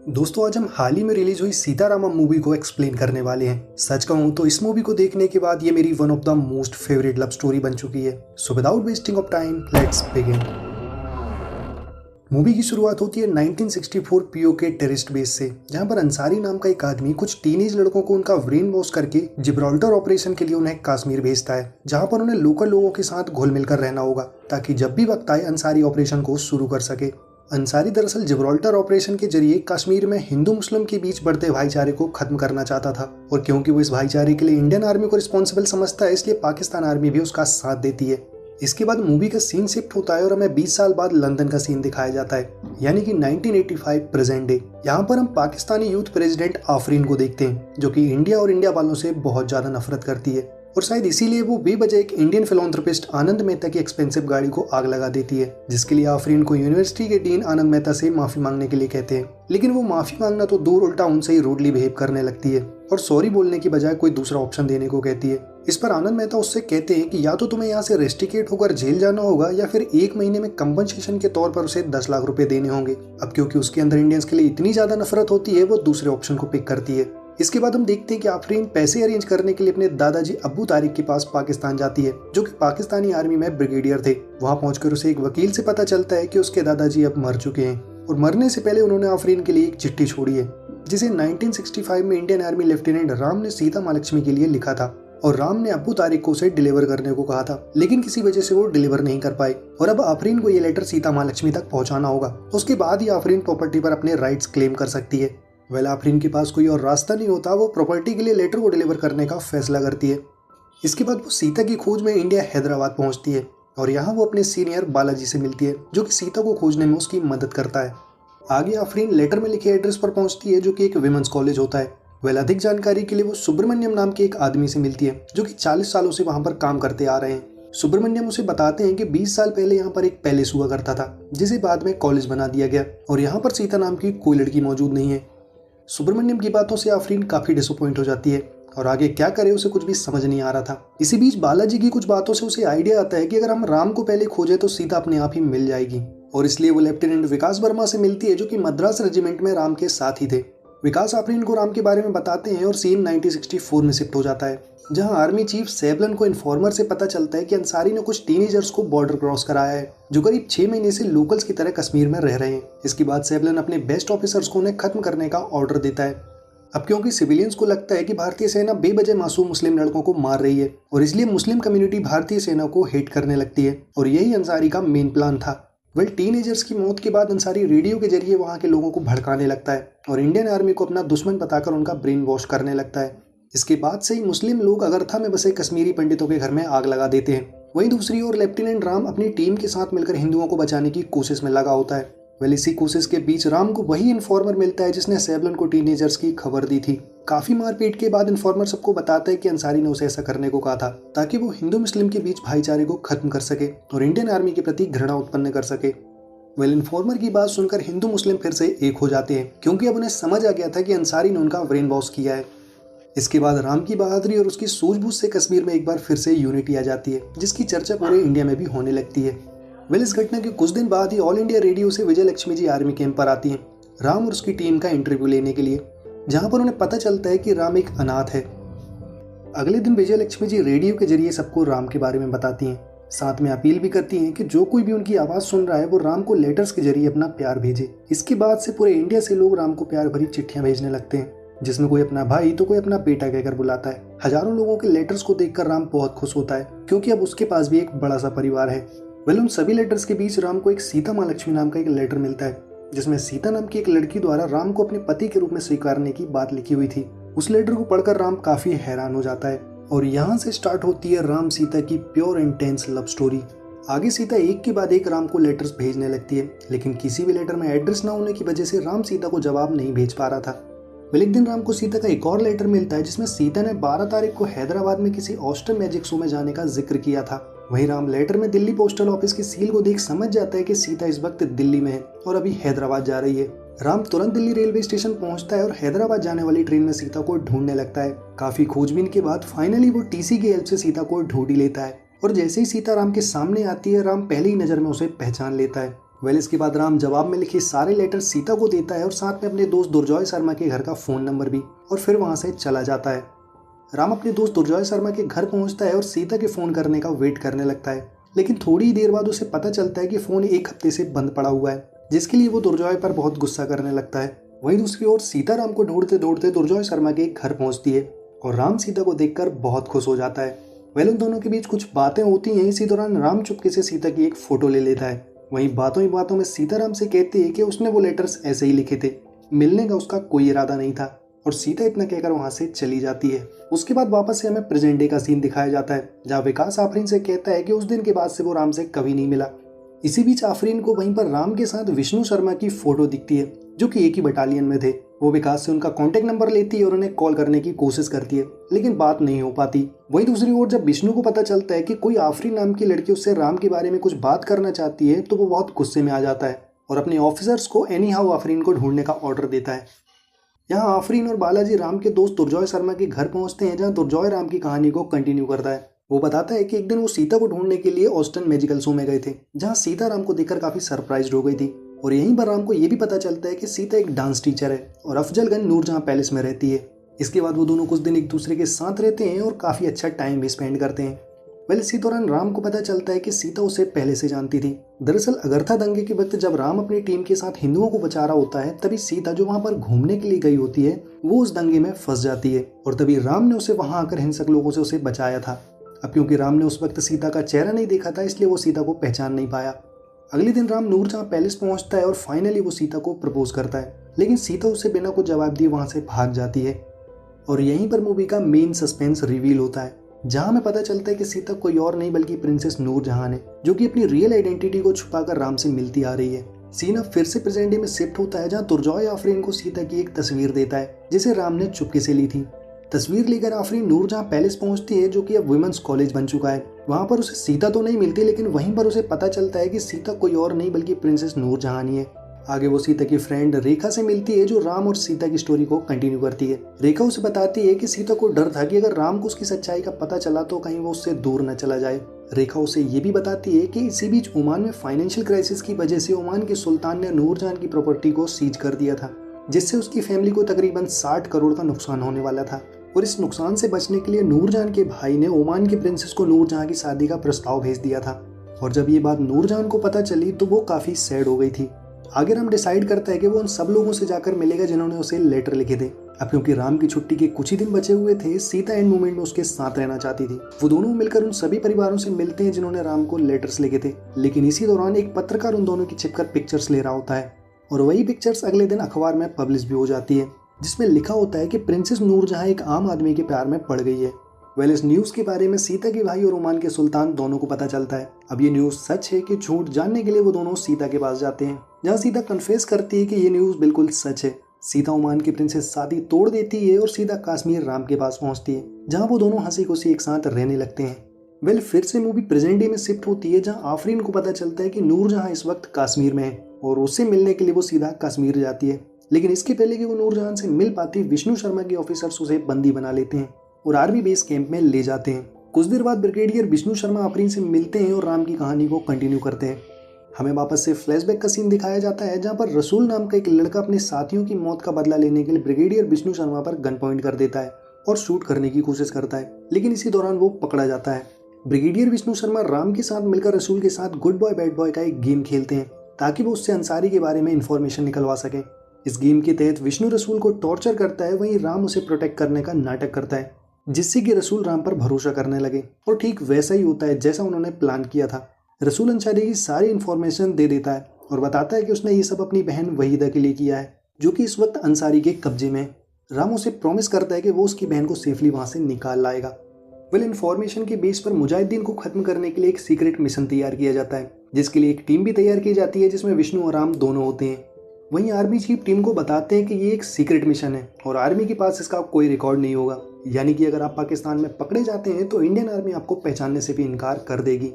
दोस्तों आज हम हाल ही में रिलीज हुई सीतारामम मूवी को एक्सप्लेन करने वाले हैं। सच कहूं तो इस मूवी को देखने के बाद ये मेरी one of the most favourite love story बन चुकी है। So without wasting of time let's begin. Movie की शुरुआत होती है 1964 पीओके टेररिस्ट बेस से, जहां पर अंसारी नाम का एक आदमी कुछ टीनेज लड़कों को उनका ब्रेन वॉश करके जिब्राल्टर ऑपरेशन के लिए उन्हें कश्मीर भेजता है, जहां पर उन्हें लोकल लोगों के साथ घुल मिलकर रहना होगा ताकि जब भी वक्त आए अंसारी ऑपरेशन को शुरू कर सके। अंसारी दरअसल जिब्राल्टर ऑपरेशन के जरिए कश्मीर में हिंदू मुस्लिम के बीच बढ़ते भाईचारे को खत्म करना चाहता था, और क्योंकि वो इस भाईचारे के लिए इंडियन आर्मी को रिस्पॉन्सिबल समझता है, इसलिए पाकिस्तान आर्मी भी उसका साथ देती है। इसके बाद मूवी का सीन शिफ्ट होता है और हमें 20 साल बाद लंदन का सीन दिखाया जाता है, यानी कि 1985 प्रेजेंट डे। यहाँ पर हम पाकिस्तानी यूथ प्रेसिडेंट आफरीन को देखते हैं, जो कि इंडिया और इंडिया वालों से बहुत ज्यादा नफरत करती है, और शायद इसीलिए वो बेवजह एक इंडियन फिलोंथ्रेपिस्ट आनंद मेहता की एक्सपेंसिव गाड़ी को आग लगा देती है, जिसके लिए आफरीन को यूनिवर्सिटी के डीन आनंद मेहता से माफी मांगने के लिए कहते हैं। लेकिन वो माफी मांगना तो दूर, उल्टा उनसे ही रूडली बिहेव करने लगती है और सॉरी बोलने की बजाय कोई दूसरा ऑप्शन देने को कहती है। इस पर आनंद मेहता उससे कहते हैं कि या तो तुम्हें यहाँ से रेस्टिकेट होकर जेल जाना होगा या फिर 1 महीने में कंपनसेशन के तौर पर उसे 10 लाख रुपए देने होंगे। अब क्योंकि उसके अंदर इंडियंस के लिए इतनी ज्यादा नफरत होती है, वो दूसरे ऑप्शन को पिक करती है। इसके बाद हम देखते हैं कि आफरीन पैसे अरेंज करने के लिए अपने दादाजी अब्बू तारिक के पास पाकिस्तान जाती है, जो कि पाकिस्तानी आर्मी में ब्रिगेडियर थे। वहां पहुंचकर उसे एक वकील से पता चलता है कि उसके दादाजी अब मर चुके हैं, और मरने से पहले उन्होंने आफरीन के लिए एक चिट्ठी छोड़ी है, जिसे 1965 में इंडियन आर्मी लेफ्टिनेंट राम ने सीता महालक्ष्मी के लिए लिखा था, और राम ने अब्बू तारिक को उसे डिलीवर करने को कहा था, लेकिन किसी वजह से वो डिलीवर नहीं कर पाए, और अब आफरीन को ये लेटर सीता महालक्ष्मी तक पहुंचाना होगा। उसके बाद ही आफरीन प्रॉपर्टी पर अपने राइट्स क्लेम कर सकती है। वेल आफरीन के पास कोई और रास्ता नहीं होता, वो प्रॉपर्टी के लिए लेटर को डिलीवर करने का फैसला करती है। इसके बाद वो सीता की खोज में इंडिया हैदराबाद पहुंचती है, और यहाँ वो अपने सीनियर बालाजी से मिलती है, जो कि सीता को खोजने में उसकी मदद करता है। आगे आफरीन लेटर में लिखे एड्रेस पर पहुंचती है, जो कि एक विमेंस कॉलेज होता है। वेल अधिक जानकारी के लिए वो सुब्रमण्यम नाम के एक आदमी से मिलती है, जो कि 40 सालों से वहां पर काम करते आ रहे हैं। सुब्रमण्यम उसे बताते हैं कि 20 साल पहले यहाँ पर एक पैलेस हुआ करता था, जिसे बाद में कॉलेज बना दिया गया, और यहाँ पर सीता नाम की कोई लड़की मौजूद नहीं है। सुब्रमण्यम की बातों से आफरीन काफी डिसअपॉइंट हो जाती है, और आगे क्या करे उसे कुछ भी समझ नहीं आ रहा था। इसी बीच बालाजी की कुछ बातों से उसे आइडिया आता है कि अगर हम राम को पहले खोजे तो सीता अपने आप ही मिल जाएगी, और इसलिए वो लेफ्टिनेंट विकास वर्मा से मिलती है, जो कि मद्रास रेजिमेंट में राम के साथ ही थे। विकास आफरीन को राम के बारे में बताते हैं, और सीन 1964 में शिफ्ट हो जाता है, जहां आर्मी चीफ सैबलन को इन्फॉर्मर से पता चलता है कि अंसारी ने कुछ टीनेजर्स को बॉर्डर क्रॉस कराया है, जो करीब 6 महीने से लोकल्स की तरह कश्मीर में रह रहे हैं। इसके बाद सैबलन अपने बेस्ट ऑफिसर्स को उन्हें खत्म करने का ऑर्डर देता है। अब क्योंकि सिविलियंस को लगता है कि भारतीय सेना बेवजह मासूम मुस्लिम लड़कों को मार रही है, और इसलिए मुस्लिम कम्युनिटी भारतीय सेना को हेट करने लगती है, और यही अंसारी का मेन प्लान था। वेल टीनेजर्स की मौत के बाद अंसारी रेडियो के जरिए वहां के लोगों को भड़काने लगता है, और इंडियन आर्मी को अपना दुश्मन बताकर उनका ब्रेन वॉश करने लगता है। इसके बाद से ही मुस्लिम लोग अगरथा में बसे कश्मीरी पंडितों के घर में आग लगा देते हैं। वहीं दूसरी ओर लेफ्टिनेंट राम अपनी टीम के साथ मिलकर हिंदुओं को बचाने की कोशिश में लगा होता है। वेल इसी कोशिश के बीच राम को वही इन्फॉर्मर मिलता है जिसने सैबलन को टीनेजर्स की खबर दी थी। काफी मारपीट के बाद इन्फॉर्मर सबको बताता है कि अंसारी ने उसे ऐसा करने को कहा था, ताकि वो हिंदू मुस्लिम के बीच भाईचारे को खत्म कर सके और इंडियन आर्मी के प्रति घृणा उत्पन्न कर सके। वेल इन्फॉर्मर की बात सुनकर हिंदू मुस्लिम फिर से एक हो जाते हैं, क्योंकि अब उन्हें समझ आ गया था कि अंसारी ने उनका ब्रेन वॉश किया है। इसके बाद राम की बहादुरी और उसकी सूझबूझ से कश्मीर में एक बार फिर से यूनिटी आ जाती है, जिसकी चर्चा पूरे इंडिया में भी होने लगती है। वेल इस घटना के कुछ दिन बाद ही ऑल इंडिया रेडियो से विजय लक्ष्मी जी आर्मी कैंप पर आती हैं, राम और उसकी टीम का इंटरव्यू लेने के लिए, जहां पर उन्हें पता चलता है कि राम एक अनाथ है। अगले दिन विजय लक्ष्मी जी रेडियो के जरिए सबको राम के बारे में बताती हैं, साथ में अपील भी करती हैं कि जो कोई भी उनकी आवाज़ सुन रहा है वो राम को लेटर्स के जरिए अपना प्यार भेजे। इसके बाद से पूरे इंडिया से लोग राम को प्यार भरी चिट्ठियां भेजने लगते हैं, जिसमें कोई अपना भाई तो कोई अपना बेटा कहकर बुलाता है। हजारों लोगों के लेटर्स को देखकर राम बहुत खुश होता है, क्योंकि अब उसके पास भी एक बड़ा सा परिवार है। वेल उन सभी लेटर्स के बीच राम को एक सीता महालक्ष्मी नाम का एक लेटर मिलता है, जिसमें सीता नाम की एक लड़की द्वारा राम को अपने पति के रूप में स्वीकारने की बात लिखी हुई थी। उस लेटर को पढ़कर राम काफी हैरान हो जाता है, और यहाँ से स्टार्ट होती है राम सीता की pure and tense love story. आगे सीता एक के बाद एक राम को लेटर्स भेजने लगती है, लेकिन किसी भी लेटर में एड्रेस न होने की वजह से राम सीता को जवाब नहीं भेज पा रहा था। वेल एक दिन राम को सीता का एक और लेटर मिलता है, जिसमें सीता ने 12 तारीख को हैदराबाद में किसी ऑस्टर मैजिक शो में जाने का जिक्र किया था। वहीं राम लेटर में दिल्ली पोस्टल ऑफिस की सील को देख समझ जाता है कि सीता इस वक्त दिल्ली में है और अभी हैदराबाद जा रही है। राम तुरंत दिल्ली रेलवे स्टेशन पहुंचता है और हैदराबाद जाने वाली ट्रेन में सीता को ढूंढने लगता है। काफी खोजबीन के बाद फाइनली वो टीसी की हेल्प से सीता को ढूंढ ही लेता है, और जैसे ही सीता राम के सामने आती है, राम पहली ही नजर में उसे पहचान लेता है। इसके बाद राम जवाब में लिखे सारे लेटर सीता को देता है और साथ में अपने दोस्त दुर्जॉय शर्मा के घर का फोन नंबर भी, और फिर वहां से चला जाता है। राम अपने दोस्त दुर्जॉय शर्मा के घर पहुंचता है और सीता के फोन करने का वेट करने लगता है, लेकिन थोड़ी देर बाद उसे पता चलता है कि फोन एक हफ्ते से बंद पड़ा हुआ है, जिसके लिए वो दुर्जॉय पर बहुत गुस्सा करने लगता है। वहीं दूसरी ओर सीता राम को ढूंढते ढूंढते दुर्जॉय शर्मा के घर पहुंचती है और राम सीता को देखकर बहुत खुश हो जाता है। उन दोनों के बीच कुछ बातें होती हैं। इसी दौरान राम चुपके से सीता की एक फोटो ले लेता है। वहीं बातों ही बातों में सीता राम से कहती है कि उसने वो लेटर्स ऐसे ही लिखे थे, मिलने का उसका कोई इरादा नहीं था, और सीता इतना कहकर वहां से चली जाती है। उसके बाद वापस से हमें प्रेजेंट डे का सीन दिखाया जाता है, जहाँ विकास आफरीन से कहता है कि उस दिन के बाद से वो राम से कभी नहीं मिला। इसी बीच आफरीन को वहीं पर राम के साथ विष्णु शर्मा की फोटो दिखती है, जो कि एक ही बटालियन में थे। वो विकास से उनका कांटेक्ट नंबर लेती है और उन्हें कॉल करने की कोशिश करती है, लेकिन बात नहीं हो पाती। वहीं दूसरी ओर जब विष्णु को पता चलता है कि कोई आफरीन नाम की लड़की उससे राम के बारे में कुछ बात करना चाहती है, तो वो बहुत गुस्से में आ जाता है और अपने ऑफिसर्स को एनी हाउ आफरीन को ढूंढने का ऑर्डर देता है। यहाँ आफरीन और बालाजी राम के दोस्त दुर्जॉय शर्मा के घर पहुंचते हैं, जहाँ दुर्जॉय राम की कहानी को कंटिन्यू करता है। वो बताता है कि एक दिन वो सीता को ढूंढने के लिए ऑस्टन मैजिकल शो में गए थे, जहाँ सीता राम को देखकर काफी सरप्राइज्ड हो गई थी। और यहीं पर राम को ये भी पता चलता है कि सीता एक डांस टीचर है और अफजलगंज नूरजहां पैलेस में रहती है। इसके बाद वो दोनों कुछ दिन एक दूसरे के साथ रहते हैं और काफी अच्छा टाइम भी स्पेंड करते हैं। इसी दौरान राम को पता चलता है कि सीता उसे पहले से जानती थी। दरअसल अगरथा दंगे के वक्त जब राम अपनी टीम के साथ हिंदुओं को बचा रहा होता है, तभी सीता जो वहां पर घूमने के लिए गई होती है, वो उस दंगे में फंस जाती है और तभी राम ने उसे वहां आकर हिंसक लोगों से उसे बचाया था। अब क्योंकि राम ने उस वक्त सीता का चेहरा नहीं देखा था, इसलिए वो सीता को पहचान नहीं पाया। अगले दिन राम नूरजहां पैलेस पहुंचता है और फाइनली वो सीता को प्रपोज करता है, लेकिन सीता उसे बिना कुछ जवाब दिए वहां से भाग जाती है। और यहीं पर मूवी का मेन सस्पेंस रिवील होता है, जहां हमें पता चलता है कि सीता कोई और नहीं बल्कि प्रिंसेस नूरजहां है, जो कि अपनी रियल आइडेंटिटी को छुपाकर राम से मिलती आ रही है। सीन अब फिर से प्रेजेंट डे में शिफ्ट होता है, जहां दुर्जॉय आफरीन को सीता की एक तस्वीर देता है, जिसे राम ने चुपके से ली थी। तस्वीर लेकर आफरीन नूरजहां पैलेस पहुंचती है, जो कि अब वुमेन्स कॉलेज बन चुका है। वहां पर उसे सीता तो नहीं मिलती, लेकिन वहीं पर उसे पता चलता है कि सीता कोई और नहीं बल्कि प्रिंसेस नूरजहां है। आगे वो सीता की फ्रेंड रेखा से मिलती है, जो राम और सीता की स्टोरी को कंटिन्यू करती है। रेखा उसे बताती है कि सीता को डर था कि अगर राम को उसकी सच्चाई का पता चला तो कहीं वो उससे दूर न चला जाए। रेखा उसे ये भी बताती है कि इसी बीच ओमान में फाइनेंशियल क्राइसिस की वजह से ओमान के सुल्तान ने नूरजहां की प्रॉपर्टी को सीज कर दिया था, जिससे उसकी फैमिली को तकरीबन 60 करोड़ का नुकसान होने वाला था। और इस नुकसान से बचने के लिए नूरजहां के भाई ने ओमान की प्रिंसेस को नूरजहां की शादी का प्रस्ताव भेज दिया था। और जब ये बात नूरजहां को पता चली तो वो काफी सैड हो गई थी। आगे राम डिसाइड करता है कि वो उन सब लोगों से जाकर मिलेगा जिन्होंने उसे लेटर लिखे थे। अब क्योंकि राम की छुट्टी के कुछ ही दिन बचे हुए थे, सीता एंड मोमेंट में उसके साथ रहना चाहती थी। वो दोनों मिलकर उन सभी परिवारों से मिलते हैं जिन्होंने राम को लेटर्स लिखे थे, लेकिन इसी दौरान एक पत्रकार उन दोनों की छिपकर पिक्चर्स ले रहा होता है और वही पिक्चर्स अगले दिन अखबार में पब्लिश भी हो जाती है, जिसमें लिखा होता है कि प्रिंसेस नूरजहां एक आम आदमी के प्यार में पड़ गई है। इस न्यूज के बारे में सीता के भाई और ओमान के सुल्तान दोनों को पता चलता है। अब ये न्यूज सच है कि झूठ जानने के लिए वो दोनों सीता के पास जाते हैं, जहाँ सीता कन्फेस करती है कि ये न्यूज बिल्कुल सच है। सीता ओमान की प्रिंसेस शादी तोड़ देती है और सीधा कश्मीर राम के पास पहुंचती है, जहाँ वो दोनों हंसी खुशी एक साथ रहने लगते हैं। फिर से मूवी प्रेजेंट डे में शिफ्ट होती है, जहाँ आफरीन को पता चलता है कि नूरजहां इस वक्त कश्मीर में है और उससे मिलने के लिए वो सीधा कश्मीर जाती है। लेकिन इसके पहले कि वो नूरजहां से मिल पाती, विष्णु शर्मा के ऑफिसर्स उसे बंदी बना लेते हैं और आर्मी बेस कैंप में ले जाते हैं। कुछ देर बाद ब्रिगेडियर विष्णु शर्मा आफरीन से मिलते हैं और राम की कहानी को कंटिन्यू करते हैं। हमें वापस से फ्लैशबैक का सीन दिखाया जाता है, जहां पर रसूल नाम का एक लड़का अपने साथियों की मौत का बदला लेने के लिए ब्रिगेडियर विष्णु शर्मा पर गन पॉइंट कर देता है और शूट करने की कोशिश करता है, लेकिन इसी दौरान वो पकड़ा जाता है। ब्रिगेडियर विष्णु शर्मा राम के साथ मिलकर रसूल के साथ गुड बॉय बैड बॉय का एक गेम खेलते हैं, ताकि वो उससे अंसारी के बारे में इंफॉर्मेशन निकलवा सके। इस गेम के तहत विष्णु रसूल को टॉर्चर करता है, वहीं राम उसे प्रोटेक्ट करने का नाटक करता है, जिससे कि रसूल राम पर भरोसा करने लगे। और ठीक वैसा ही होता है जैसा उन्होंने प्लान किया था। रसूल अंसारी की सारी इन्फॉर्मेशन दे देता है और बताता है कि उसने ये सब अपनी बहन वहीदा के लिए किया है, जो कि इस वक्त अंसारी के कब्जे में है। राम उसे प्रॉमिस करता है कि वो उसकी बहन को सेफली वहां से निकाल लाएगा। इन्फॉर्मेशन के बेस पर मुजाहिदीन को खत्म करने के लिए एक सीक्रेट मिशन तैयार किया जाता है, जिसके लिए एक टीम भी तैयार की जाती है, जिसमें विष्णु और राम दोनों होते हैं। वहीं आर्मी चीफ टीम को बताते हैं कि ये एक सीक्रेट मिशन है और आर्मी के पास इसका कोई रिकॉर्ड नहीं होगा, यानी कि अगर आप पाकिस्तान में पकड़े जाते हैं तो इंडियन आर्मी आपको पहचानने से भी इनकार कर देगी।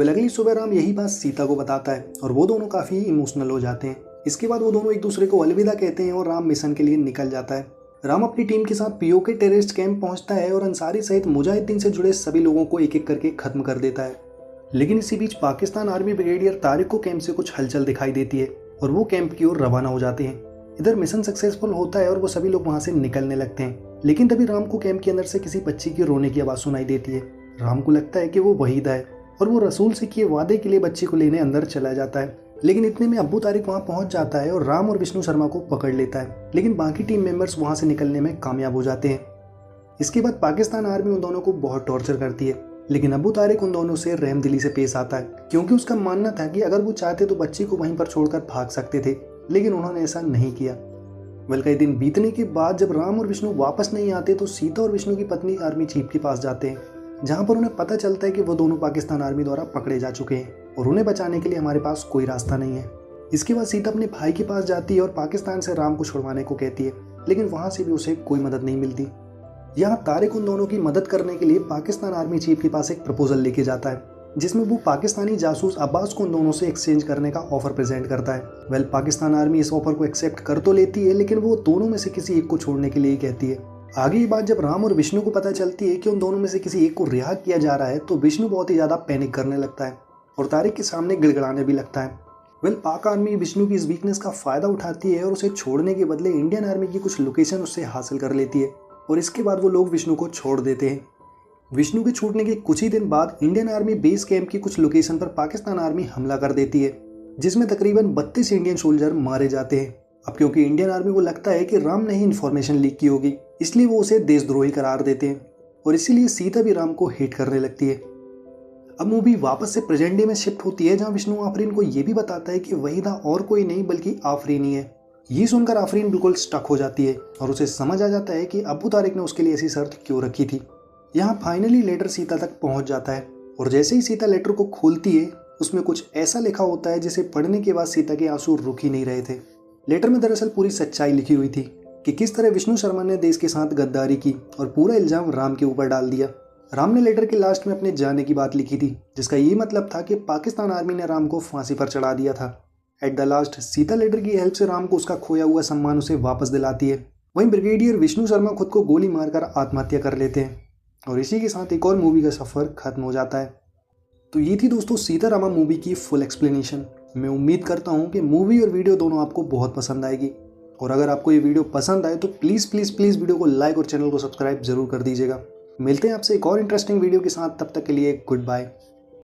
अगली सुबह राम यही बात सीता को बताता है और वो दोनों काफी इमोशनल हो जाते हैं। इसके बाद वो दोनों एक दूसरे को अलविदा कहते हैं और राम मिशन के लिए निकल जाता है। राम अपनी टीम के साथ पीओके टेररिस्ट कैंप पहुंचता है और अंसारी सहित मुजाहिदीन से जुड़े सभी लोगों को एक एक करके खत्म कर देता है। लेकिन इसी बीच पाकिस्तान आर्मी ब्रिगेडियर तारिक को कैंप से कुछ हलचल दिखाई देती है और वो कैंप की ओर रवाना हो जाते हैं। इधर मिशन सक्सेसफुल होता है और वो सभी लोग वहां से निकलने लगते हैं, लेकिन तभी राम को कैंप के अंदर से किसी बच्ची की रोने की आवाज सुनाई देती है। राम को लगता है कि वो वहीदा है और वो रसूल से किए वादे के लिए बच्ची को लेने अंदर चला जाता है। लेकिन इतने में अब्बू तारिक वहां पहुंच जाता है और राम और विष्णु शर्मा को पकड़ लेता है, लेकिन बाकी टीम मेंबर्स वहां से निकलने में कामयाब हो जाते हैं। इसके बाद पाकिस्तान आर्मी उन दोनों को बहुत टॉर्चर करती है, लेकिन अब्बू तारिक उन दोनों से रहमदिली से पेश आता है, क्योंकि उसका मानना था कि अगर वो चाहते तो बच्ची को वहीं पर छोड़कर भाग सकते थे, लेकिन उन्होंने ऐसा नहीं किया। कई दिन बीतने के बाद जब राम और विष्णु वापस नहीं आते तो सीता और विष्णु की पत्नी आर्मी चीफ के पास जाते हैं, जहां पर उन्हें पता चलता है कि वो दोनों पाकिस्तान आर्मी द्वारा पकड़े जा चुके हैं और उन्हें बचाने के लिए हमारे पास कोई रास्ता नहीं है। इसके बाद सीता अपने भाई के पास जाती है और पाकिस्तान से राम को छुड़वाने को कहती है, लेकिन वहां से भी उसे कोई मदद नहीं मिलती। यहाँ तारिक उन दोनों की मदद करने के लिए पाकिस्तान आर्मी चीफ के पास एक प्रपोजल लेके जाता है, जिसमें वो पाकिस्तानी जासूस अब्बास को उन दोनों से एक्सचेंज करने का ऑफर प्रेजेंट करता है। पाकिस्तान आर्मी इस ऑफर को एक्सेप्ट कर तो लेती है, लेकिन वो दोनों में से किसी एक को छोड़ने के लिए ही कहती है। आगे ये बात जब राम और विष्णु को पता चलती है कि उन दोनों में से किसी एक को रिहा किया जा रहा है, तो विष्णु बहुत ही ज्यादा पैनिक करने लगता है और तारिक के सामने गिड़गिड़ाने भी लगता है। पाक आर्मी विष्णु की इस वीकनेस का फायदा उठाती है और उसे छोड़ने के बदले इंडियन आर्मी की कुछ लोकेशन उससे हासिल कर लेती है और इसके बाद वो लोग विष्णु को छोड़ देते हैं। विष्णु के छूटने के कुछ ही दिन बाद इंडियन आर्मी बेस कैंप की कुछ लोकेशन पर पाकिस्तान आर्मी हमला कर देती है, जिसमें तकरीबन 32 इंडियन सोल्जर मारे जाते हैं। अब क्योंकि इंडियन आर्मी को लगता है कि राम ने ही इन्फॉर्मेशन लीक की होगी, इसलिए वो उसे देशद्रोही करार देते हैं और इसीलिए सीता भी राम को हेट करने लगती है। अब मूवी वापस से प्रेजेंट डे में शिफ्ट होती है, जहां विष्णु आफरीन को यह भी बताता है कि वहीदा और कोई नहीं बल्कि आफरीन ही है। ये सुनकर आफरीन बिल्कुल स्टक हो जाती है और उसे समझ आ जाता है कि अब्बू तारिक ने उसके लिए ऐसी शर्त क्यों रखी थी। यहाँ फाइनली लेटर सीता तक पहुंच जाता है और जैसे ही सीता लेटर को खोलती है, उसमें कुछ ऐसा लिखा होता है जिसे पढ़ने के बाद सीता के आंसू रुक ही नहीं रहे थे। लेटर में दरअसल पूरी सच्चाई लिखी हुई थी कि किस तरह विष्णु शर्मा ने देश के साथ गद्दारी की और पूरा इल्जाम राम के ऊपर डाल दिया। राम ने लेटर के लास्ट में अपने जाने की बात लिखी थी, जिसका ये मतलब था कि पाकिस्तान आर्मी ने राम को फांसी पर चढ़ा दिया था। At the last Sita letter की हेल्प से राम को उसका खोया हुआ सम्मान उसे वापस दिलाती है। वहीं ब्रिगेडियर विष्णु शर्मा खुद को गोली मारकर आत्महत्या कर लेते हैं और इसी के साथ एक और मूवी का सफर खत्म हो जाता है। तो ये थी दोस्तों सीतारामा मूवी की फुल एक्सप्लेनेशन। मैं उम्मीद करता हूँ कि मूवी और वीडियो दोनों आपको बहुत पसंद आएगी, और अगर आपको ये वीडियो पसंद आए तो प्लीज़ प्लीज़ प्लीज़ वीडियो को लाइक और चैनल को सब्सक्राइब जरूर कर दीजिएगा। मिलते हैं आपसे एक और इंटरेस्टिंग वीडियो के साथ, तब तक के लिए गुड बाय।